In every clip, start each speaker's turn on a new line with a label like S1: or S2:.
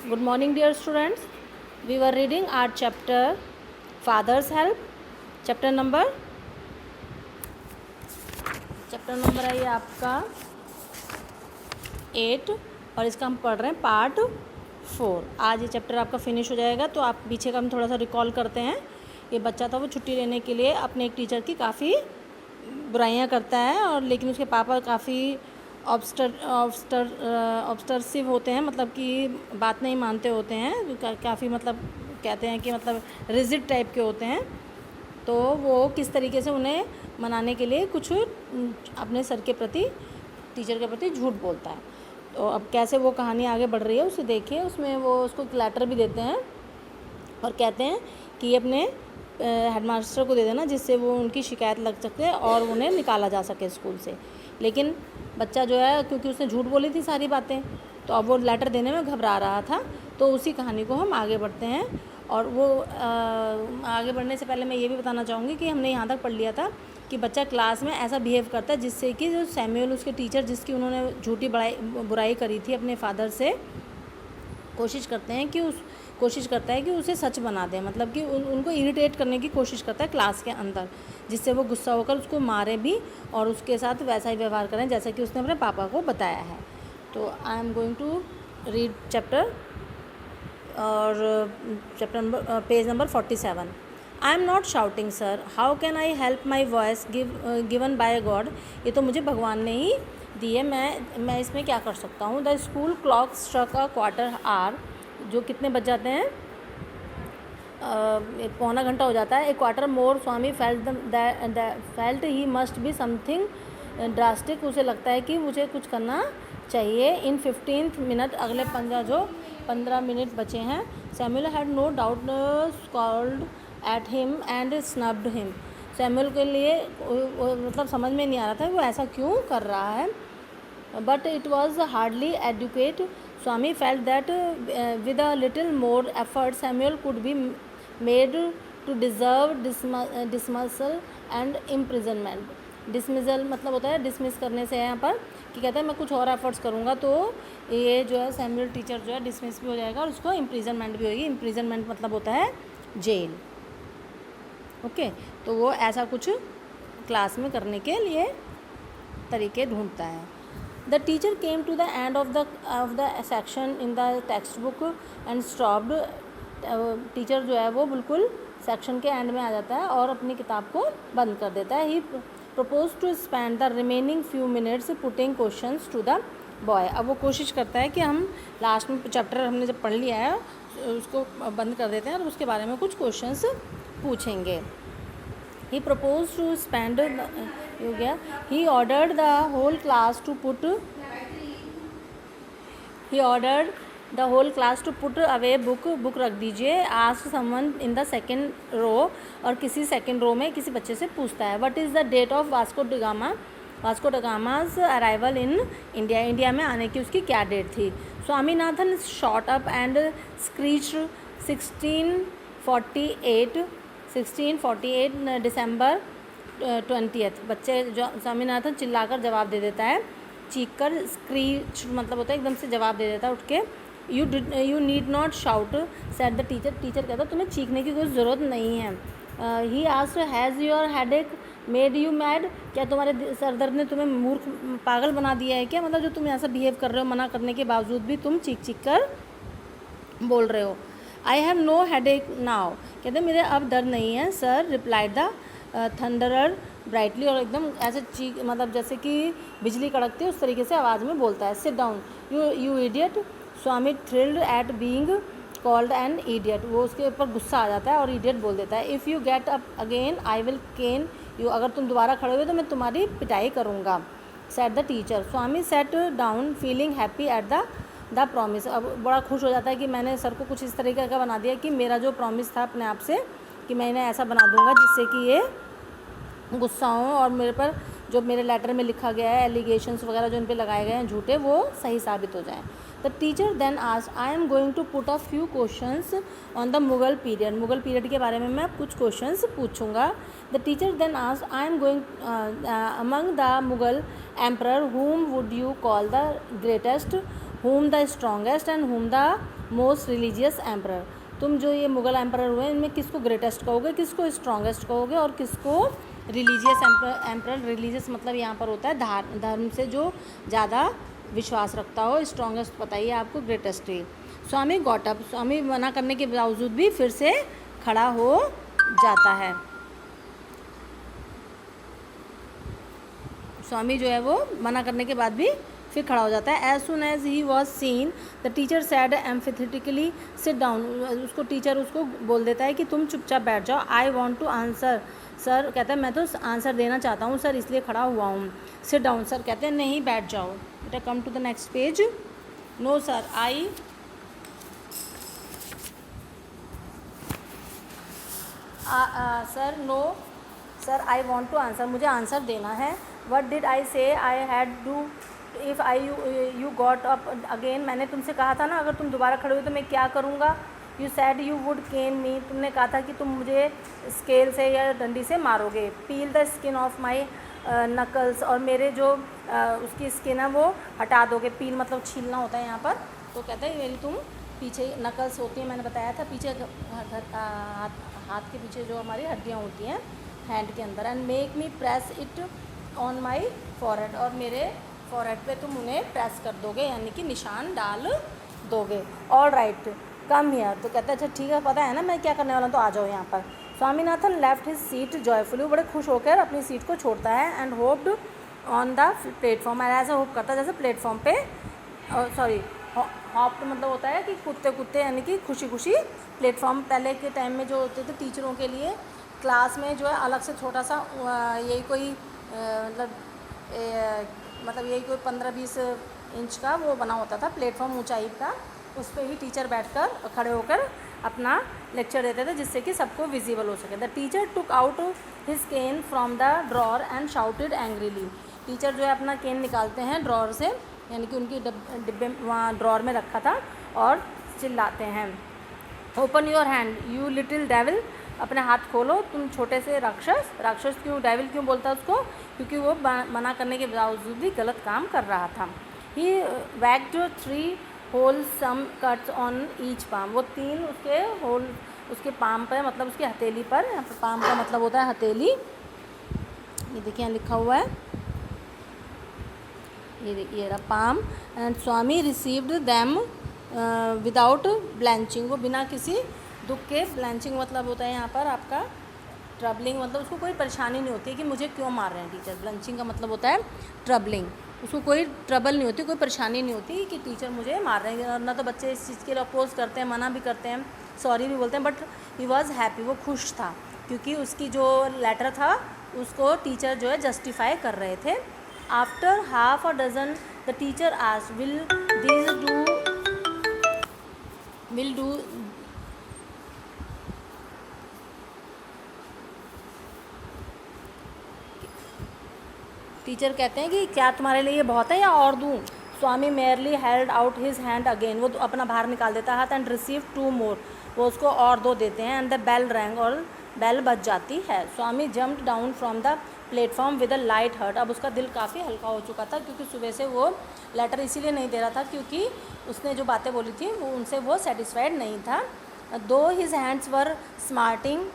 S1: Good morning, dear students. We were reading our chapter Father's Help. Chapter number है ये आपका 8 और इसका हम पढ़ रहे हैं पार्ट 4। आज ये चैप्टर आपका फिनिश हो जाएगा। तो आप पीछे का हम थोड़ा सा रिकॉल करते हैं। ये बच्चा था, वो छुट्टी लेने के लिए अपने एक टीचर की काफ़ी बुराइयां करता है, और लेकिन उसके पापा काफ़ी ऑब्स्टरसिव होते हैं, मतलब कि बात नहीं मानते होते हैं, काफ़ी मतलब कहते हैं कि मतलब रिजिड टाइप के होते हैं। तो वो किस तरीके से उन्हें मनाने के लिए कुछ अपने सर के प्रति, टीचर के प्रति झूठ बोलता है। तो अब कैसे वो कहानी आगे बढ़ रही है उसे देखिए। उसमें वो उसको एक लेटर भी देते हैं और कहते हैं कि ये अपने हेडमास्टर को दे देना, जिससे वो उनकी शिकायत लग सके और उन्हें निकाला जा सके स्कूल से। लेकिन बच्चा जो है, क्योंकि उसने झूठ बोली थी सारी बातें, तो अब वो लेटर देने में घबरा रहा था। तो उसी कहानी को हम आगे बढ़ते हैं। और वो आगे बढ़ने से पहले मैं ये भी बताना चाहूँगी कि हमने यहाँ तक पढ़ लिया था कि बच्चा क्लास में ऐसा बिहेव करता है जिससे कि जो सैमुअल, उसके टीचर जिसकी उन्होंने झूठी बुराई करी थी अपने फादर से, कोशिश करता है कि उसे सच बना दे, मतलब कि उनको इरिटेट करने की कोशिश करता है क्लास के अंदर, जिससे वो गुस्सा होकर उसको मारे भी और उसके साथ वैसा ही व्यवहार करें जैसा कि उसने अपने पापा को बताया है। तो I am going to read chapter, और chapter number page number 47। I am not shouting sir, how can I help my voice given by God. ये तो मुझे भगवान ने ही दी है, मैं इसमें क्या कर सकता हूँ। The school clock struck a quarter hour, जो कितने बज जाते हैं, पौना घंटा हो जाता है। ए quarter more Swami felt he must be something drastic, उसे लगता है कि मुझे कुछ करना चाहिए। इन 15 मिनट, अगले 15 मिनट बचे हैं। Samuel had no doubt scolded at him and snubbed him. Samuel के लिए मतलब समझ में नहीं आ रहा था वो ऐसा क्यों कर रहा है। But it was hardly educate. Swami felt that with a little more effort Samuel could be made to deserve dismissal and imprisonment. Dismissal मतलब होता है डिसमिस करने से, यहाँ पर कि कहते हैं मैं कुछ और एफर्ट्स करूँगा तो ये जो है सैमुअल टीचर जो है डिसमिस भी हो जाएगा और उसको इम्प्रिजनमेंट भी होगी। इम्प्रिजनमेंट मतलब होता है जेल। ओके, तो वो ऐसा कुछ क्लास में करने के लिए तरीके ढूंढता है। The teacher came to the end of the section in the text book and stopped. Teacher जो है वो बिल्कुल सेक्शन के एंड में आ जाता है और अपनी किताब को बंद कर देता है। He propose to spend the remaining few minutes putting questions to the boy. अब वो कोशिश करता है कि हम लास्ट में चैप्टर हमने जब पढ़ लिया है उसको बंद कर देते हैं और उसके बारे में कुछ क्वेश्चंस पूछेंगे। ही प्रपोज टू स्पेंड हो गया। He ordered the whole class to put away book रख दीजिए। Ask someone in the second row, और किसी सेकेंड रो में किसी बच्चे से पूछता है what is the date of Vasco da Gama's arrival in India. India में आने की उसकी क्या डेट थी। Swaminathan shot up and screeched 1648 December 20th। बच्चे जो स्वामीनाथन चिल्लाकर जवाब दे देता है, चीख कर, स्क्रीच मतलब होता है एकदम से जवाब दे देता है उठ के। You need not shout said the teacher. Teacher कहता है तुम्हें चीखने की कोई ज़रूरत नहीं है। He asked has your headache made you mad. क्या तुम्हारे सरदर्द ने तुम्हें मूर्ख, पागल बना दिया है क्या, मतलब जो तुम ऐसा बिहेव कर रहे हो, मना करने के बावजूद भी तुम चीख कर बोल रहे हो। I have no headache now, कहते मेरे अब दर्द नहीं है sir. Replied the thunderer brightly, और एकदम ऐसे चीख मतलब जैसे कि बिजली कड़कती है उस तरीके से आवाज़ में बोलता है। Sit down you idiot. Swami thrilled eight being called an idiot, वो उसके ऊपर गुस्सा आ जाता है और इडियट बोल देता है। If you get up again I will can you, अगर तुम दोबारा खड़े हुए तो मैं तुम्हारी पिटाई करूँगा। Set the teacher. Swami set down feeling happy at the promise. अब बड़ा खुश हो जाता है कि मैंने सर को कुछ इस तरीके का बना दिया कि मेरा जो प्रॉमिस था अपने आप से कि मैं इन्हें ऐसा बना दूंगा जिससे कि ये गुस्सा हो और मेरे पर जो मेरे लेटर में लिखा गया है एलिगेशंस वगैरह जो इन पे लगाए गए हैं झूठे, वो सही साबित हो जाएं। The teacher then asked I am going to put a few questions on the Mughal period. Mughal period के बारे में मैं कुछ क्वेश्चंस पूछूंगा। The teacher then asked I am going among the Mughal emperor whom would you call the greatest, whom the strongest and whom the most religious emperor. तुम जो ये Mughal emperor हुए इनमें किसको ग्रेटेस्ट कहोगे, किसको स्ट्रॉन्गेस्ट कहोगे और किसको रिलीजियस एम्परर। रिलीजियस मतलब यहाँ पर होता है धर्म से जो ज़्यादा विश्वास रखता हो। स्ट्रॉन्गेस्ट बताइए आपको, ग्रेटेस्ट ही। स्वामी गॉट अप, स्वामी मना करने के बावजूद भी फिर से खड़ा हो जाता है। स्वामी जो है वो मना करने के बाद भी फिर खड़ा हो जाता है। As soon as he was seen the teacher said emphatically sit down, उसको टीचर उसको बोल देता है कि तुम चुपचाप बैठ जाओ। I want to answer, sir कहता है मैं तो आंसर देना चाहता हूँ सर, इसलिए खड़ा हुआ हूँ। सिट डाउन, सर कहते हैं नहीं बैठ जाओ। बेटा come to the next page. No sir I sir no sir I want to answer, मुझे आंसर देना है। What did I say I had do if I you got up again, मैंने तुमसे कहा था ना अगर तुम दोबारा खड़े हुए तो मैं क्या करूँगा। यू सैड यू वुड केन मी, तुमने कहा था कि तुम मुझे स्केल से या डंडी से मारोगे। पील the skin of my knuckles, और मेरे जो उसकी स्किन है वो हटा दोगे। पील मतलब छीलना होता है यहाँ पर। तो कहते हैं मेरी तुम पीछे नकल्स होती हैं, मैंने बताया था पीछे हाथ के पीछे जो हमारी हड्डियाँ होती हैं हैंड के अंदर। And make me press it on my forehead, और मेरे फॉरहेड पे तुम उन्हें प्रेस कर दोगे यानी कि निशान डाल दोगे। ऑल राइट कम हियर, तो कहते हैं अच्छा ठीक है पता है ना मैं क्या करने वाला हूँ, तो आ जाओ यहाँ पर। Swaminathan left his seat joyfully, बड़े खुश होकर अपनी सीट को छोड़ता है। And hoped on the platform, ऐसा होप करता है जैसे प्लेटफॉर्म पे, सॉरी हॉप्ड मतलब होता है कि कूदते कूदते यानी कि खुशी खुशी। प्लेटफॉर्म पहले के टाइम में जो होते थे टीचरों के लिए क्लास में जो है अलग से छोटा सा यही कोई मतलब यही कोई 15-20 इंच का वो बना होता था प्लेटफॉर्म ऊंचाई का, उस पर ही टीचर बैठकर खड़े होकर अपना लेक्चर देते थे जिससे कि सबको विजिबल हो सके। The teacher took out his cane from the drawer and shouted angrily, teacher जो है अपना केन निकालते हैं ड्रॉर से यानी कि उनकी डिब्बे वहाँ ड्रॉर में रखा था और चिल्लाते हैं open your hand you little devil, अपने हाथ खोलो तुम छोटे से राक्षस। राक्षस क्यों, डेविल क्यों बोलता है उसको, क्योंकि वो मना करने के बावजूद भी गलत काम कर रहा था। He whacked 3 wholesome cuts on each palm, वो 3 उसके होल उसके पाम पर मतलब उसकी हथेली पर, यहाँ पर पाम का मतलब होता है हथेली, ये देखिए यहाँ लिखा हुआ है, ये रहा palm. And Swami received them without blanching, वो बिना किसी दुख के, ब्लैंचिंग मतलब होता है यहाँ पर आपका ट्रबलिंग, मतलब उसको कोई परेशानी नहीं होती कि मुझे क्यों मार रहे हैं टीचर। ब्लैंचिंग का मतलब होता है ट्रबलिंग, उसको कोई ट्रबल नहीं होती, कोई परेशानी नहीं होती कि टीचर मुझे मार रहे हैं। और ना तो बच्चे इस चीज़ के लिए अपोज करते हैं, मना भी करते हैं, सॉरी भी बोलते हैं, बट ही वॉज़ हैप्पी, वो खुश था क्योंकि उसकी जो लेटर था उसको टीचर जो है जस्टिफाई कर रहे थे। After half a dozen the teacher asked will do teacher कहते हैं कि क्या तुम्हारे लिए ये बहुत है या और दूँ। Swami merely held out his hand again, वो अपना बाहर निकाल देता है हाथ। एंड रिसीव 2 मोर, वो उसको और 2 देते हैं। एंड द बेल रैंग, और बेल बज जाती है। Swami jumped down from the platform with a light heart, अब उसका दिल काफ़ी हल्का हो चुका था क्योंकि सुबह से वो लेटर इसीलिए नहीं दे रहा था क्योंकि उसने जो बातें बोली थी वो उनसे वो सेटिस्फाइड नहीं था। दो his hands were smarting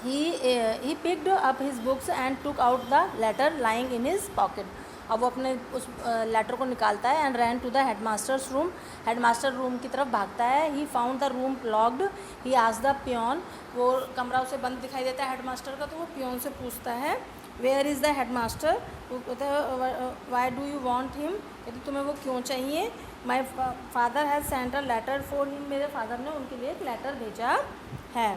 S1: he picked up his books and took out the letter lying in his pocket, अब वो अपने उस लेटर को निकालता है। And ran to the headmaster's room, headmaster room की तरफ भागता है। He found the room locked, he asked the peon, वो कमरा उसे बंद दिखाई देता है हेडमास्टर का, तो वो पियोन से पूछता है वेयर इज़ द हेडमास्टर, वो कहता है why do you want him, कहते तुम्हें वो क्यों चाहिए। My father has sent a letter for him, मेरे फादर ने उनके लिए एक लेटर भेजा है।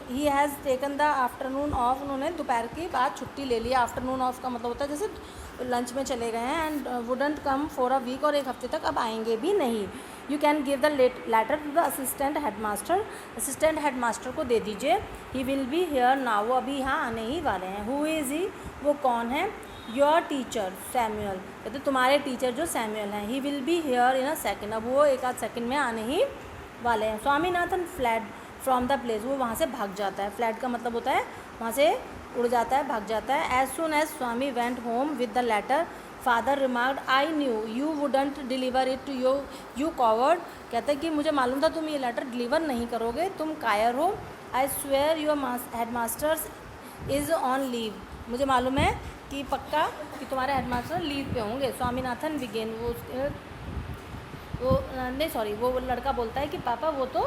S1: He has taken the afternoon off, उन्होंने दोपहर की बाद छुट्टी ले लिया। आफ्टरनून ऑफ का मतलब होता है जैसे लंच में चले गए हैं। And wouldn't come for a week, और 1 हफ्ते तक अब आएंगे भी नहीं। You can give the letter to the assistant headmaster, assistant headmaster को दे दीजिए। He will be here now, वो अभी यहाँ आने ही वाले हैं। हु इज़ ही, वो कौन है। योर टीचर सैमुअल, कहते तुम्हारे टीचर जो सैमुअल हैं। ही will be here in a second, अब वो 1 आध सेकेंड में आने ही वाले हैं। Swaminathan fled from the place, वो वहाँ से भाग जाता है। फ्लैट का मतलब होता है वहाँ से उड़ जाता है, भाग जाता है। As soon as Swami went home with the letter father remarked, I knew you wouldn't deliver it to you coward. कहते हैं कि मुझे मालूम था तुम ये लेटर डिलीवर नहीं करोगे, तुम कायर हो। I swear your head masters is on leave. मुझे मालूम है कि पक्का कि तुम्हारे हेडमास्टर लीव पे होंगे। स्वामीनाथन बिगेन, वो लड़का बोलता है कि पापा वो तो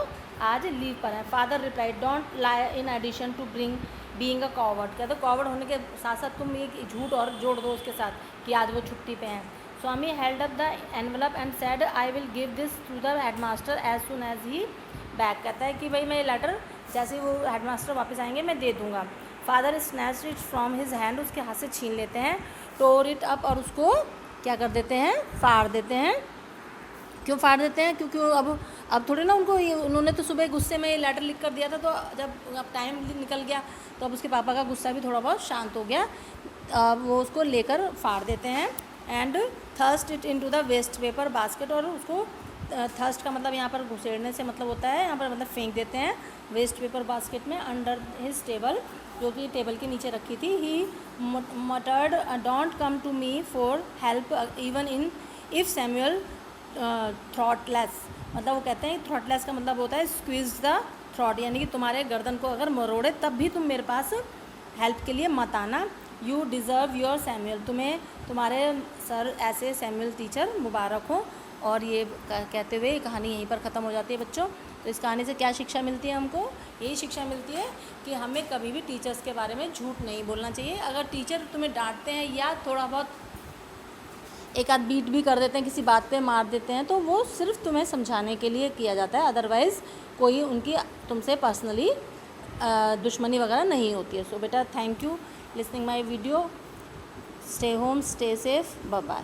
S1: आज लीव पर है। Father replied, don't lie in addition to being a coward. कहते कॉवर्ड होने के साथ साथ तुम एक झूठ और जोड़ दो उसके साथ कि आज वो छुट्टी पे हैं। Swami held up the envelope and said, I will give this to the headmaster as soon as he back. कहता है कि भाई मैं ये लेटर जैसे ही वो हेडमास्टर वापस आएंगे मैं दे दूँगा। Father snatched it from his hand, उसके हाथ से छीन लेते हैं। टोर इट अप, और उसको क्या कर देते हैं, फाड़ देते हैं। क्यों फाड़ देते हैं? क्योंकि अब थोड़े ना उनको उन्होंने तो सुबह गुस्से में लेटर लिख कर दिया था, तो जब अब टाइम निकल गया तो अब उसके पापा का गुस्सा भी थोड़ा बहुत शांत हो गया। अब वो उसको लेकर फाड़ देते हैं। And thrust it into the waste paper basket, और उसको थर्स्ट का मतलब यहाँ पर घुसेड़ने से मतलब होता है, यहाँ पर मतलब फेंक देते हैं वेस्ट पेपर बास्केट में। अंडर हिज टेबल, जो कि टेबल के नीचे रखी थी। He muttered, don't come to me for help even in if Samuel throttles. मतलब वो कहते हैं थ्रॉटलेस का मतलब होता है स्क्वीज द थ्रॉट, यानी कि तुम्हारे गर्दन को अगर मरोड़े तब भी तुम मेरे पास हेल्प के लिए मत आना। यू डिज़र्व योर सैमुअल, तुम्हें तुम्हारे सर ऐसे सैमुअल टीचर मुबारक हो। और ये कहते हुए कहानी यहीं पर ख़त्म हो जाती है बच्चों। तो इस कहानी से क्या शिक्षा मिलती है हमको? यही शिक्षा मिलती है कि हमें कभी भी टीचर्स के बारे में झूठ नहीं बोलना चाहिए। अगर टीचर तुम्हें डांटते हैं या थोड़ा बहुत एक आध बीट भी कर देते हैं, किसी बात पे मार देते हैं, तो वो सिर्फ तुम्हें समझाने के लिए किया जाता है, अदरवाइज़ कोई उनकी तुमसे पर्सनली दुश्मनी वगैरह नहीं होती है। सो बेटा, thank you listening my video. Stay home, stay safe, bye bye.